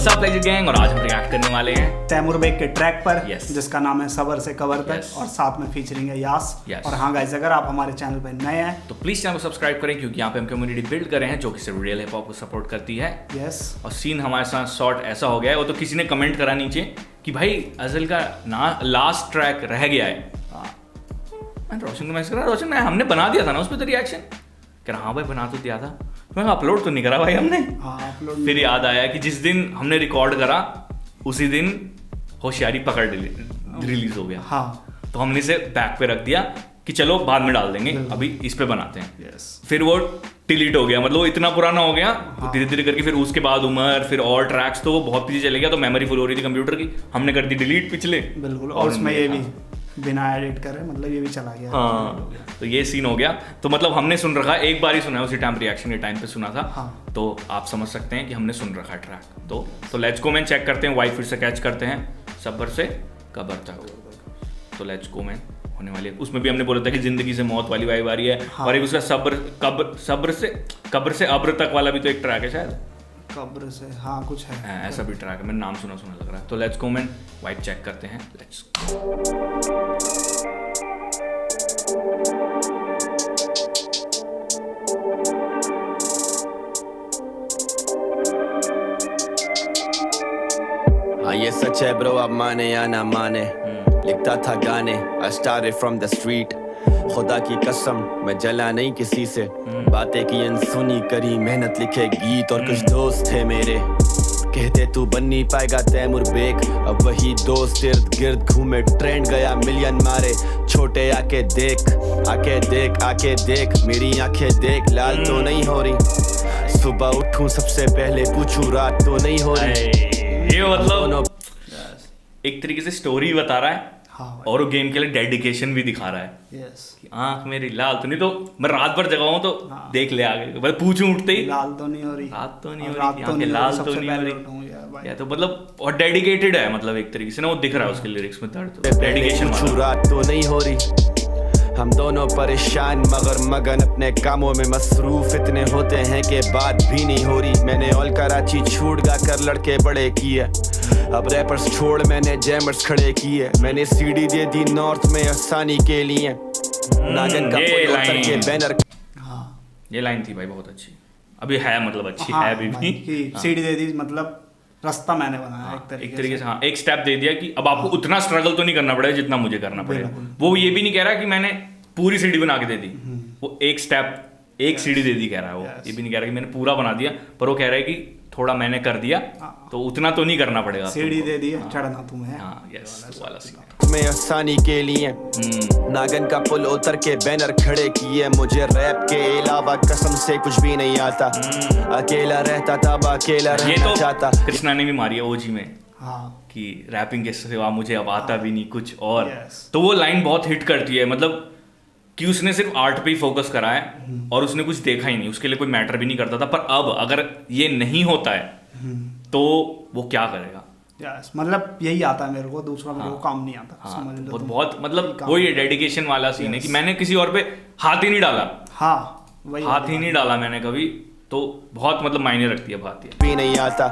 What's up legend gang, और आज हम रिएक्ट करने वाले हैं तैमूर बेग के ट्रैक पर Yes. जिसका नाम है सबर से कबर तक Yes. और साथ में फीचरिंग है यास। Yes. और हाँ गाइस, अगर आप हमारे चैनल पर नए हैं तो प्लीज चैनल को सब्सक्राइब करें, क्योंकि यहाँ पे हम कम्युनिटी बिल्ड कर रहे हैं जो कि सिर्फ रियल हिप हॉप को सपोर्ट करती है। यस और सीन हमारे साथ शॉर्ट ऐसा हो गया है, वो तो किसी ने कमेंट करा नीचे कि भाई अज़ल का ना लास्ट ट्रैक रह गया है। मैंने रोशन को मैसेज करा, रोशन हमने बना दिया था ना उस पर तो रिएक्शन। कह रहा हाँ भाई बना तो दिया था, मैं अपलोड तो नहीं करा भाई हमने। अपलोड फिर याद आया कि जिस दिन हमने रिकॉर्ड करा उसी दिन होशियारी पकड़ रिलीज हो गया। हाँ तो हमने इसे बैक पे रख दिया कि चलो बाद में डाल देंगे, अभी इस पे बनाते हैं। यस फिर वो डिलीट हो गया, मतलब वो इतना पुराना हो गया धीरे धीरे करके। फिर उसके बाद उमर, फिर और ट्रैक्स, तो वो बहुत पीछे चले गया, तो मेमोरी फुल हो रही थी कंप्यूटर की, हमने कर दी डिलीट पिछले। बिल्कुल। और उसमें ये भी बिना एडिट करे, मतलब ये भी चला गया। हाँ, तो ये सीन हो गया। तो मतलब हमने सुन रखा, एक बार ही सुना है, उसी टाइम रिएक्शन के टाइम पे सुना था। हाँ। तो आप समझ सकते हैं कि हमने सुन रखा है ट्रैक। तो लेट्स गो मैन, चेक करते हैं, वाइफ फिर से कैच करते हैं सबर से कबर तक। तो लेट्स गो मैन होने वाली है। उसमें भी हमने बोला था कि जिंदगी से मौत वाली वाइब आ रही है। हाँ। और एक उसका सब्र से कब्र से अब्र तक वाला भी तो एक ट्रैक है शायद। कब्र से हाँ कुछ है ऐसा भी ट्रैक है, मैंने नाम सुना लग रहा है। तो let's go man, vibe check करते हैं, लेट्स हाँ ये सच है ब्रो, अब माने या ना माने, लिखता था गाने I started from the street। खुदा की कसम मैं जला नहीं किसी से, बातें की अनसुनी करी मेहनत लिखे गीत। और कुछ दोस्त थे मेरे कहते तू बन नहीं पाएगा तैमूर बेग, अब वही दोस्त इर्द गिर्द घूमे, ट्रेंड गया मिलियन मारे। छोटे आके देख मेरी आंखें देख, लाल तो नहीं हो रही, सुबह उठूं सबसे पहले पूछूं रात तो नहीं हो रही। ये मतलब एक तरीके से स्टोरी बता रहा है। हाँ और वो गेम के लिए डेडिकेशन भी दिखा रहा है। यस कि आँख मेरी लाल तो नहीं, तो मैं रात भर जगा हूँ तो देख ले आगे, बस पूछूं उठते ही लाल तो नहीं हो रही, रात तो नहीं हो रात रही, तो आंखें नहीं लाल हो तो रही, नहीं हो सबसे रही। पहले उठूं यार भाई। या तो मतलब और डेडिकेटेड है, मतलब एक तरीके से ना वो दिख रहा है उसके लिरिक्स में दर्द, डेडिकेशन पूछूं रात तो नहीं हो रही। हम दोनों परेशान मगर मगन अपने कामों में मसरूफ इतने होते हैं कि बात भी नहीं हो रही। मैंने ऑल कराची छूट गा कर लड़के बड़े किए, अब रैपर्स छोड़ मैंने जैमर्स खड़े किए। मैंने सीडी दे दी नॉर्थ में आसानी के लिए, नागन का ये पुल उतर के लाइन। बैनर। हाँ ये लाइन थी भाई बहुत अच्छी, अभी है मतलब अच्छी हाँ है अभी भाई, भी। कि सीढ़ी दे दी, मतलब रास्ता मैंने बनाया एक तरीके से। हाँ, एक स्टेप दे दिया कि अब आपको उतना स्ट्रगल तो नहीं करना पड़ेगा जितना मुझे करना पड़ेगा। वो ये भी नहीं कह रहा कि मैंने पूरी सीढ़ी बना के दे दी, वो एक स्टेप एक सीढ़ी दे दी कह रहा है। वो ये भी नहीं कह रहा कि मैंने पूरा बना दिया, पर वो कह रहा है कि थोड़ा मैंने कर दिया तो उतना तो नहीं करना पड़ेगा। सीढ़ी दे दी, चढ़ना तुम्हें। हाँ यस वाला सीन में आसानी के लिए नागन का पुल उतर के बैनर खड़े किए। मुझे रैप के अलावा कसम से कुछ भी नहीं आता, अकेला रहता था अकेला ये रहना तो चाहता। कृष्णा ने भी मारी है ओजी में हाँ कि रैपिंग के सिवा मुझे अब आता भी नहीं कुछ और। Yes. तो वो लाइन बहुत हिट करती है, मतलब कि उसने सिर्फ आर्ट पे ही फोकस करा है और उसने कुछ देखा ही नहीं, उसके लिए कोई मैटर भी नहीं करता था। पर अब अगर ये नहीं होता है तो वो क्या करेगा। यस, मतलब यही आता है मेरे को, दूसरा मेरे को काम नहीं आता। समझ लो तुम। बहुत मतलब वो ये डेडिकेशन वाला सीन है कि मैंने किसी और पे हाथ ही नहीं डाला। हाँ वही हाथ ही नहीं डाला मैंने कभी, तो बहुत मतलब मायने रखती है बात ये। भी नहीं आता,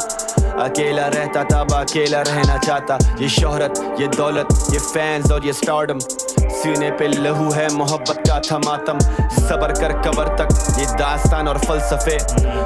अकेला रहता था अकेला रहना चाहता। ये शोहरत, ये दौलत, ये फैंस और ये स्टारडम, सीने पे लहू है मोहब्बत का था मातम। सबर कर कबर तक ये दास्तान और फलसफे,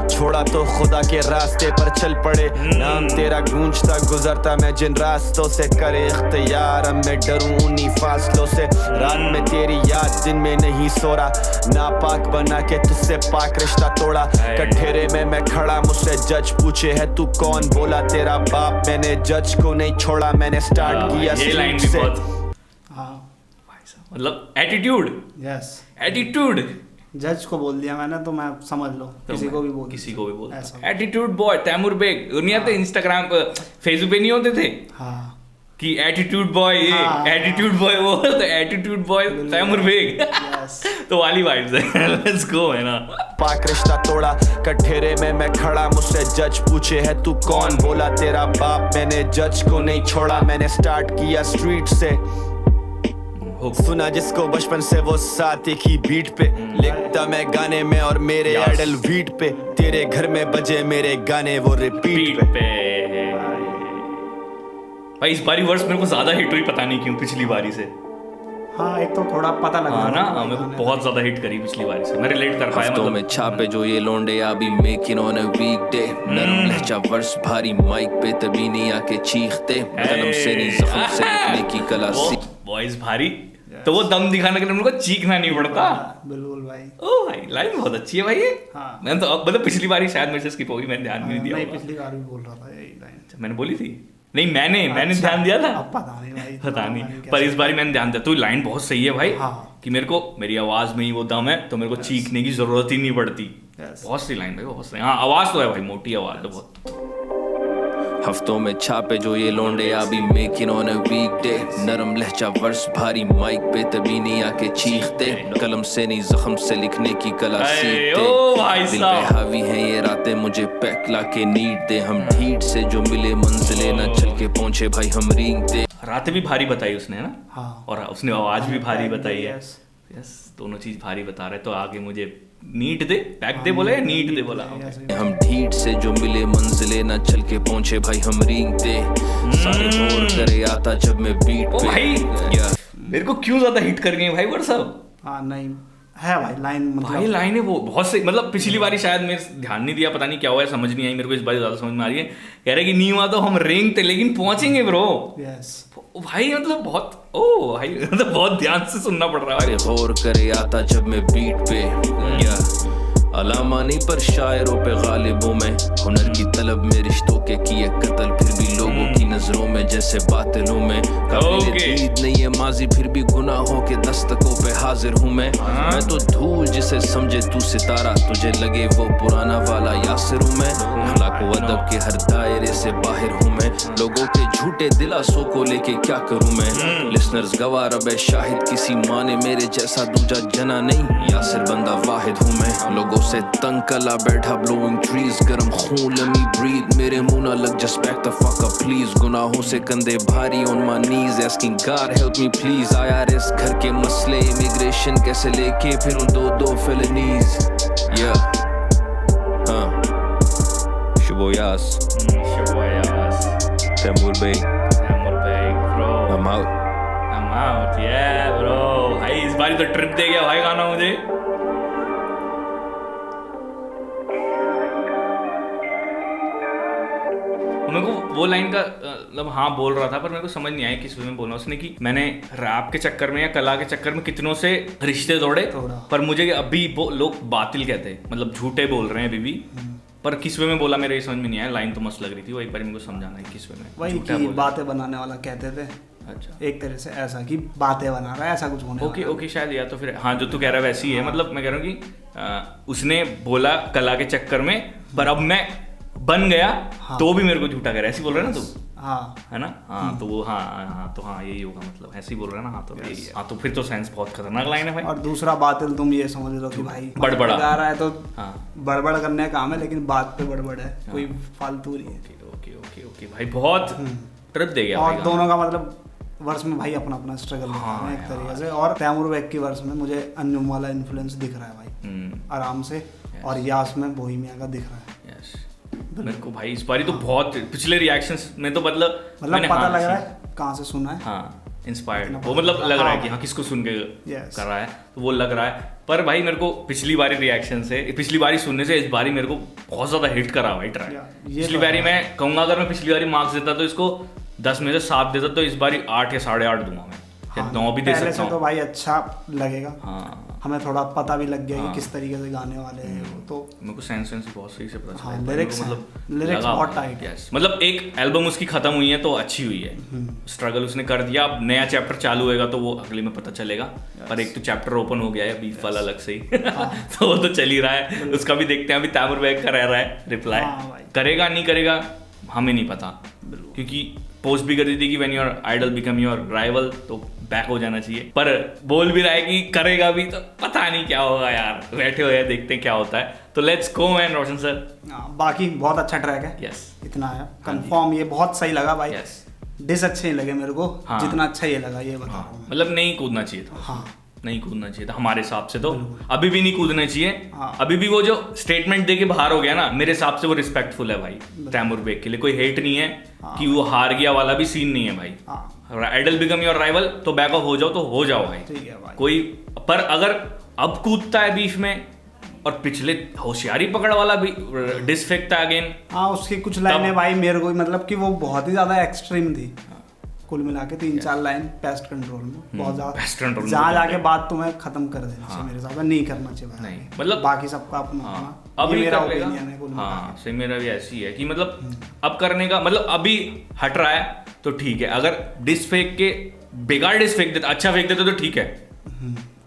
छोड़ा तो खुदा के रास्ते पर चल पड़े। नाम तेरा गूंजता गुजरता मैं जिन रास्तों से, करे इख्तियार अब मैं डरूं उन्हीं फासलों से। रात में तेरी याद दिन में नहीं सो रहा, नापाक बना के तुझसे पाक रिश्ता तोड़ा। कठेरे में मैं खड़ा, मुझसे जज पूछे है तू कौन, बोला तेरा बाप। मैंने जज को नहीं छोड़ा, मैंने स्टार्ट किया ये लाइन भी से। बहुत हाँ मतलब एटीट्यूड जज को बोल दिया मैंने, तो मैं समझ लो किसी को भी बोल ऐसा एटीट्यूड बॉय तैमूर बेग। नहीं आते इंस्टाग्राम पे फेसबुक पे नहीं होते थे हाँ कि एटीट्यूड बॉय, ये एटीट्यूड बॉय वो, तो एटीट्यूड बॉय तैमूर बेग। तो वाली वाइब्स है। लेट्स गो है ना। पाक रिश्ता तोड़ा, कठेरे में मैं खड़ा, मुझसे जज पूछे है तू कौन, बोला तेरा बाप। मैंने जज को नहीं छोड़ा, मैंने स्टार्ट किया स्ट्रीट से। सुना जिसको बचपन से वो साथ एक ही बीट पे, लिखता मैं गाने में और मेरे आइडल बीट पे। तेरे घर में बजे मेरे गाने वो रिपीट पे। भाई इस बारी वर्ष मेरे को ज्यादा हिट हुई, पता नहीं क्यों, पिछली बारी से। हाँ एक तो थोड़ा पता लगा हाँ ना, मेरे को बहुत ज्यादा हिट करी पिछली बारी से, मैं रिलेट कर पाया। हफ्तों मतलब में छापे जो ये लोंडे अभी मेकिंग ऑन अ वीकडे, नरम लहजा वर्ष भारी माइक पे तभी नहीं आके चीखते, कलम से नहीं जख्म से लिखने की कला सीख। वॉइस भारी, तो वो दम दिखाने के लिए मेरे को चीखना नहीं पड़ता। बिल्कुल भाई। ओ भाई लाइन बहुत अच्छी है भाई ये। हाँ। मैंने तो मतलब पिछली बारी शायद मेरे से स्किप होगी, मैंने ध्यान भी नहीं दिया नहीं होगा। पिछली बार भी बोल रहा था यही लाइन। मैंने बोली थी नहीं, मैंने ध्यान दिया था, अब पता नहीं भाई, पता नहीं, पर इस बारी मैंने ध्यान दिया। तो लाइन बहुत सही है भाई। हाँ। कि मेरे को मेरी आवाज में ही वो दम है, तो मेरे को चीखने की जरूरत ही नहीं पड़ती। Yes. बहुत सही लाइन भाई, बहुत सही। हाँ आवाज तो है भाई, मोटी आवाज है बहुत। हफ्तों में छापे जो ये लोंडे अभी मेकिंग ऑन अ वीकडे, नरम लहजा वर्ष भारी माइक पे तभी नहीं आके चीखते, कलम से नहीं जख्म से लिखने की कला ओ भाई सीखते, दिल साहब। पे हावी है ये रातें मुझे पैक ला के नीड दे, हम ढीठ से जो मिले मंजिले ना चल के पहुंचे भाई हम रींगते। रातें भी भारी बताई उसने, है ना? हाँ। और उसने आवाज भी भारी बताई है। Yes. यस, दोनों चीज भारी बता रहे, तो आगे मुझे नीट दे, पैक दे बोला या नीट दे बोला? हम ढीठ से जो मिले मंजिले ना चल के पहुंचे भाई हम रींगते, सारे बोर करे आता जब मैं बीट ओ पे। भाई Yeah. मेरे को क्यों ज्यादा हिट कर गई भाई वर्ड साहब? हाँ नहीं है भाई लाइन, भाई मतलब लाइन है वो बहुत सही। मतलब पिछली बारी शायद मैं ध्यान नहीं दिया, पता नहीं क्या हुआ है, समझ नहीं आई मेरे को। इस बार ज्यादा समझ में आ रही है। कह रहे कि नहीं हुआ तो हम रेंगते लेकिन पहुंचेंगे ब्रो। यस भाई मतलब बहुत, ओ भाई मतलब बहुत ध्यान से सुनना पड़ रहा है। अरे गौर करे आता जब मैं बीट पे, या अलामा नहीं पर शायरों पे गालिबों में, हुनर की तलब में रिश्तों के किए कत्ल, फिर भी लोगों की नजरों में जैसे बातिलों में काबिल दीद नहीं है माजी, फिर भी गुनाहों के दस्तकों पे हाजिर हूँ मैं तो धूल जिसे समझे तू सितारा, तुझे लगे वो पुराना वाला यासिर हूँ मैं, अखलाक व अदब के हर दायरे से बाहर हूँ मैं, लोगों के झूठे दिलासों को लेके क्या करूँ मैं, लिसनर्स गवाह रबे शाहिद किसी माँ ने मेरे जैसा दूजा जना नहीं, यासिर बंदा वाहिद हूँ मैं, लोगों से तंग कला बैठा ब्लोइंग ट्रीज, गरम खून let me breathe, मेरे मुंह ना लग just back the fuck up please, गुनाहों से कंधे भारी on my knees asking God help me please, IRS घर के मसले इमिग्रेशन कैसे लेके फिर उन दो felonies, yeah, हाँ, शुभोयास, तैमूर भाई, bro, I'm out, yeah bro। भाई इस बारी तो ट्रिप दे गया भाई गाना मुझे। मेरे को वो लाइन का मतलब हाँ बोल रहा था, पर मेरे को समझ नहीं आया किस वे में बोलना उसने, कि मैंने रैप के चक्कर में या कला के चक्कर में कितनों से रिश्ते तोड़े, पर मुझे अभी वो लोग बातिल कहते हैं, मतलब झूठे बोल रहे हैं अभी भी। पर किस वे में बोला मेरे समझ में नहीं आया। लाइन तो मस्त लग रही थी, वो एक बार मेरे को समझाना है किस वे में। वही कि बातें बनाने वाला कहते थे, अच्छा एक तरह से ऐसा कि बातें बना रहा है, ऐसा कुछ होने ओके ओके शायद, या तो फिर हाँ जो तू कह रहा है वैसी है। मतलब मैं कह रहा हूँ कि उसने बोला कला के चक्कर में, पर अब मैं बन गया तो भी मेरे को झूठा कह रहा है, ऐसी बोल रहा है ना तू? हाँ है ना? हाँ तो वो हाँ तो हाँ यही होगा, मतलब ऐसे ही बोल रहा है ना? हाँ तो यही है। हाँ तो फिर तो सेंस बहुत खतरनाक लाइन है भाई। और दूसरा बातिल तुम ये समझ लो कि भाई बड़बड़ा गा रहा है तो हाँ बड़बड़ करने का काम है, लेकिन बात पे बड़बड़ है, कोई फालतू नहीं है। ओके ओके ओके भाई बहुत ट्रिप दे गया और भाई दोनों का मतलब वर्ष में भाई अपना अपना स्ट्रगल हाँ है एक तरीके से। और तैमूर बैग की वर्ष में मुझे अन्युम वाला इन्फ्लुएंस दिख रहा है भाई आराम से, और यास में बोहेमिया का दिख रहा है। यस मेरे को भाई इस बारी तो बहुत, पिछले रिएक्शंस में तो मतलब पता लग रहा है कहाँ से सुना है। हाँ इंस्पायर्ड वो मतलब लग रहा है कि हाँ किसको सुन के कर रहा है, तो वो लग रहा है। पर भाई मेरे को पिछली बारी रिएक्शन से, पिछली बारी सुनने से इस बारी मेरे को बहुत ज्यादा हिट करा भाई ट्रैक। पिछली बारी मैं कहूँगा अगर मैं पिछली बारी मार्क्स देता तो इसको 10 में से 7 देता, तो इस बारी 8 या 8.5 दूंगा मैं, या 9 भी दे सकता हूँ। तो भाई अच्छा लगेगा, हाँ हमें थोड़ा पता भी लग गया कि किस तरीके से गाने वाले हैं वो। तो मेरे को सेंस बहुत सही से पता चला। लिरिक्स लिरिक्स बहुत टाइट है। मतलब एक एल्बम उसकी खत्म हुई है तो अच्छी हुई है, स्ट्रगल उसने कर दिया, अब नया चैप्टर चालू होएगा तो वो अगले में पता चलेगा। पर एक तो चैप्टर ओपन हो गया है बीफ वाला अलग से ही तो वो तो चल ही रहा है, उसका भी देखते हैं। अभी तैमूर बैग का रह रहा है रिप्लाई, करेगा नहीं करेगा हमें नहीं पता, क्योंकि पोस्ट भी कर दी थी कि when your idol become your rival, तो बैक हो जाना चाहिए। पर बोल भी रहा है कि करेगा भी, तो पता नहीं क्या होगा यार, बैठे हुए हैं देखते हैं क्या होता है। तो let's go man Roshan sir. बाकी बहुत अच्छा ट्रैक है। यस इतना है कंफर्म, ये बहुत सही लगा भाई। यस डिस अच्छे नहीं लगे मेरे को, जितना अच्छा ये लगा ये बता। मतलब नहीं कूदना चाहिए था। हाँ नहीं कूदना चाहिए था हमारे हिसाब से, तो अभी भी नहीं कूदना चाहिए। हाँ। अभी भी वो जो स्टेटमेंट दे के बाहर हो गया ना, मेरे हिसाब से वो रिस्पेक्टफुल है भाई तैमूर बेग के लिए। कोई हेट नहीं है कि वो हार गया वाला भी सीन नहीं है भाई। हाँ आइडल बिकम योर राइवल, तो बैक ऑफ हो जाओ तो हो जाओ भाई, ठीक है भाई। कोई। पर अगर अब कूदता है बीच में और पिछले होशियारी पकड़ वाला भी डिस फेंकता है अगेन। हाँ उसकी कुछ लाइनें भाई मेरे को मतलब कि वो बहुत ही ज्यादा एक्सट्रीम थी, कुल मिला के 3-4 लाइन पेस्ट कंट्रोल में बहुत पेस्ट ज्यादा, कंट्रोल जहाँ जाके बात तुम्हें खत्म कर देनी चाहिए मेरे हिसाब से, नहीं करना चाहिए भाई। नहीं, मतलब बाकी सबका अपना हाँ, अपना, अभी ये मेरा कर लेगा। ओपिनियन है कुल मिला हाँ सही, मेरा भी ऐसी है कि मतलब अब करने का मतलब अभी हट रहा है तो ठीक है। अगर डिस फेंक के बेकार डिस फेंक देता, अच्छा फेंक देता तो ठीक है।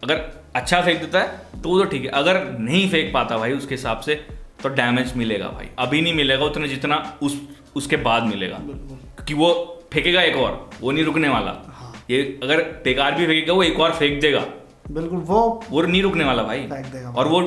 अगर अच्छा फेंक देता है तो वो तो ठीक है, अगर नहीं फेंक पाता भाई उसके हिसाब से तो डैमेज मिलेगा भाई। अभी नहीं मिलेगा उतना जितना उसके बाद मिलेगा, क्योंकि वो फेंकेगा एक और, वो नहीं रुकने वाला। ये अगर बेकार भी फेंकेगा वो एक और फेंक देगा, बिल्कुल वो नहीं रुकने वाला भाई। फेंक देगा और वो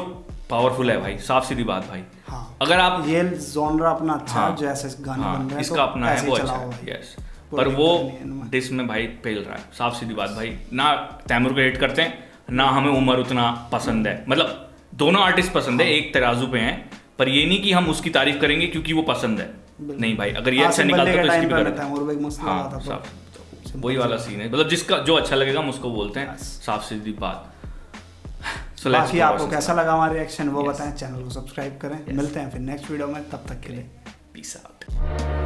पावरफुल है भाई, साफ सीधी बात भाई। हाँ अगर आप ये जॉनरा अपना अच्छा हाँ, है, जैसे गाने बन रहे हैं इसका तो अपना है, ऐसे वो ही अच्छा चलाओ है, भाई। यस। कोई पर वो दिक्कत नहीं है इनमें। डिस में भाई फेल रहा है, साफ सीधी बात भाई। ना तैमूर को हेट करते हैं, ना हमें उमर उतना पसंद है। मतलब दोनों आर्टिस्ट पसंद है, एक तराजू पे हैं, पर ये नहीं कि हम उसकी तारीफ करेंगे क्योंकि वो पसंद है। नहीं भाई, अगर ये अच्छा निकालता तो इसकी भी करते हैं। और भाई मस्त लगा था हाँ तो साफ, वही वाला सीन है। मतलब जिसका जो अच्छा लगेगा हम उसको बोलते हैं, साफ सीधी बात। So let's बाकी go आपको versus कैसा लगा हमारा रिएक्शन वो बताएं, चैनल को सब्सक्राइब करें। मिलते हैं फिर नेक्स्ट वीडियो में, तब तक के लिए peace out।